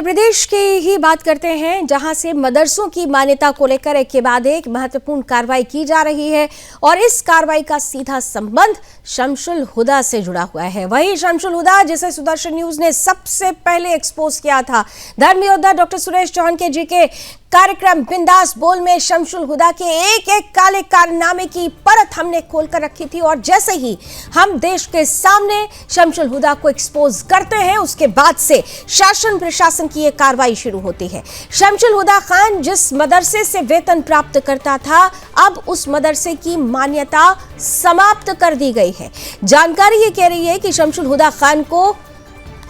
उत्तर प्रदेश की ही बात करते हैं, जहां से मदरसों की मान्यता को लेकर एक के बाद एक महत्वपूर्ण कार्रवाई की जा रही है और इस कार्रवाई का सीधा संबंध शमशुल हुदा से जुड़ा हुआ है। वही शमशुल हुदा जिसे सुदर्शन न्यूज ने सबसे पहले एक्सपोज किया था। धर्म योद्धा डॉक्टर सुरेश चौहान के जी के कार्यक्रम बिंदास बोल में शमशुल हुदा के एक एक काले कारनामे की परत हमने खोलकर रखी थी और जैसे ही हम देश के सामने शमशुल हुदा को एक्सपोज करते हैं, उसके बाद से शासन प्रशासन की यह कार्रवाई शुरू होती है। शमशुल हुदा खान जिस मदरसे से वेतन प्राप्त करता था, अब उस मदरसे की मान्यता समाप्त कर दी गई है। जानकारी ये कह रही है कि शमशुल हुदा खान को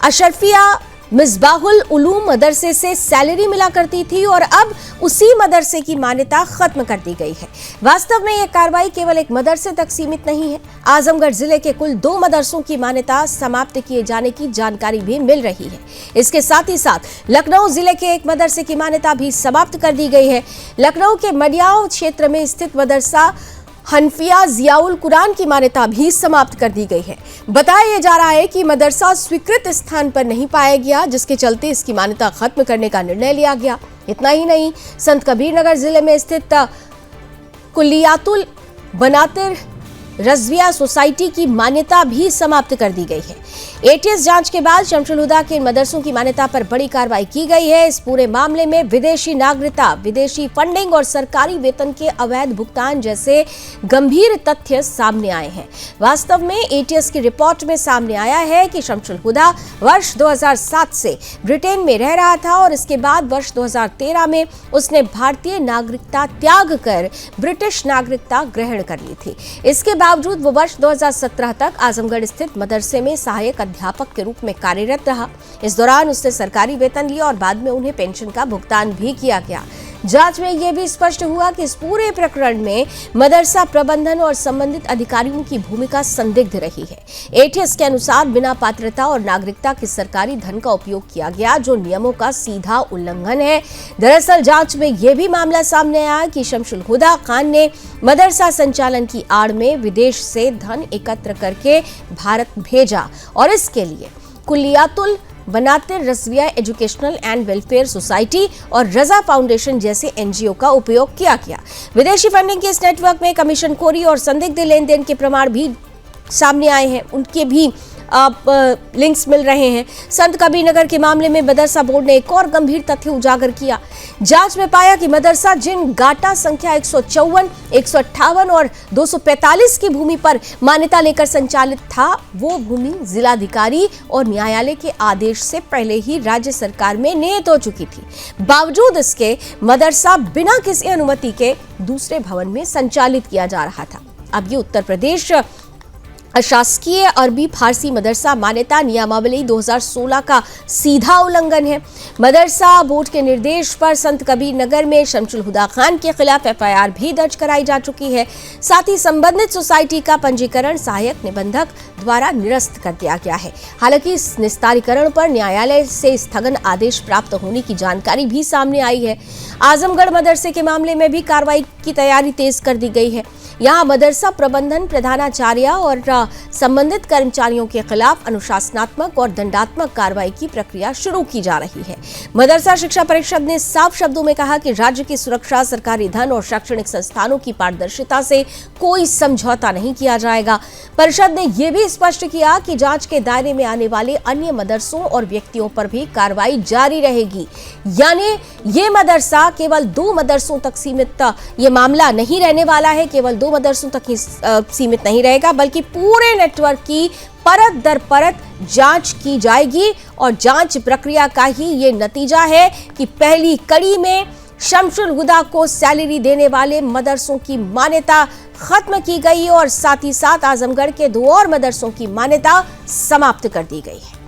अशरफिया मिसबाहुल उलूम मदरसे से सैलरी मिला करती थी और अब उसी मदरसे की मान्यता खत्म कर दी गई है। वास्तव में यह कार्रवाई केवल एक मदरसे तक सीमित नहीं है। आजमगढ़ जिले के कुल 2 मदरसों की मान्यता समाप्त किए जाने की जानकारी भी मिल रही है। इसके साथ ही साथ लखनऊ जिले के एक मदरसे की मान्यता भी समाप्त कर दी गई है। लखनऊ के मडियाओं क्षेत्र में स्थित मदरसा हनफिया जियाउल कुरान की मान्यता भी समाप्त कर दी गई है। बताया जा रहा है कि मदरसा स्वीकृत स्थान पर नहीं पाया गया, जिसके चलते इसकी मान्यता खत्म करने का निर्णय लिया गया। इतना ही नहीं, संत कबीर नगर जिले में स्थित कुल्लियातुल बनातिर रजविया सोसाइटी की मान्यता भी समाप्त कर दी गई है। एटीएस जांच के बाद शमशुल हुदा के मदरसों की मान्यता पर बड़ी कार्रवाई की गई है। इस पूरे मामले में विदेशी नागरिकता, विदेशी फंडिंग और सरकारी वेतन के अवैध भुगतान जैसे गंभीर तथ्य सामने आए हैं। वास्तव में एटीएस की रिपोर्ट में सामने आया है कि शमशुल हुदा वर्ष 2007 से ब्रिटेन में रह रहा था और इसके बाद वर्ष 2013 में उसने भारतीय नागरिकता त्याग कर ब्रिटिश नागरिकता ग्रहण कर ली थी। इसके बावजूद वो वर्ष 2017 तक आजमगढ़ स्थित मदरसे में सहायक अध्यापक के रूप में कार्यरत रहा। इस दौरान उसने सरकारी वेतन लिया और बाद में उन्हें पेंशन का भुगतान भी किया गया। जांच में यह भी स्पष्ट हुआ कि इस पूरे प्रकरण में मदरसा प्रबंधन और संबंधित अधिकारियों की भूमिका संदिग्ध रही है। एटीएस के अनुसार बिना पात्रता और नागरिकता के सरकारी धन का उपयोग किया गया, जो नियमों का सीधा उल्लंघन है। दरअसल जांच में यह भी मामला सामने आया कि शमशुल हुदा खान ने मदरसा संचालन की आड़ में विदेश से धन एकत्र करके भारत भेजा और इसके लिए Kulliyatul Banatir Razviya educational and welfare society और रजा फाउंडेशन जैसे एनजीओ का उपयोग किया गया। विदेशी फंडिंग के इस नेटवर्क में कमीशनखोरी और संदिग्ध लेन देन के प्रमाण भी सामने आए हैं, उनके भी लिंक्स मिल रहे हैं। संत कबीर नगर के मामले में मदरसा बोर्ड ने एक और गंभीर तथ्य उजागर किया। जांच में पाया कि मदरसा जिन गाटा संख्या 154, 158 और 245 की भूमि पर मान्यता लेकर संचालित था, वो भूमि जिलाधिकारी और न्यायालय के आदेश से पहले ही राज्य सरकार में नियत हो चुकी थी। बावजूद इसके मदरसा बिना किसी अनुमति के दूसरे भवन में संचालित किया जा रहा था। अब ये उत्तर प्रदेश अशासकीय अरबी फारसी मदरसा मान्यता नियमावली 2016 का सीधा उल्लंघन है। मदरसा बोर्ड के निर्देश पर संत कबीर नगर में शमशुल हुदा खान के खिलाफ एफआईआर भी दर्ज कराई जा चुकी है। साथ ही संबंधित सोसाइटी का पंजीकरण सहायक निबंधक द्वारा निरस्त कर दिया गया है। हालांकि इस निस्तारीकरण पर न्यायालय से स्थगन आदेश प्राप्त होने की जानकारी भी सामने आई है। आजमगढ़ मदरसे के मामले में भी कार्रवाई की तैयारी तेज कर दी गई है। यहाँ मदरसा प्रबंधन, प्रधानाचार्य और संबंधित कर्मचारियों के खिलाफ अनुशासनात्मक और दंडात्मक कार्रवाई की प्रक्रिया शुरू की जा रही है। मदरसा शिक्षा परिषद ने साफ शब्दों में कहा कि राज्य की सुरक्षा, सरकारी धन और शैक्षणिक संस्थानों की पारदर्शिता से कोई समझौता नहीं किया जाएगा। परिषद ने यह भी स्पष्ट किया कि जांच के दायरे में आने वाले अन्य मदरसों और व्यक्तियों पर भी कार्रवाई जारी रहेगी। यानी ये मदरसा केवल 2 मदरसों तक सीमित ये मामला नहीं रहने वाला है, केवल 2 मदरसों तक ही सीमित नहीं रहेगा, बल्कि पूरे नेटवर्क की परत दर परत जांच की जाएगी और जांच प्रक्रिया का ही ये नतीजा है कि पहली कड़ी में शमशुल हुदा को सैलरी देने वाले मदरसों की मान्यता खत्म की गई और साथ ही साथ आजमगढ़ के 2 और मदरसों की मान्यता समाप्त कर दी गई है।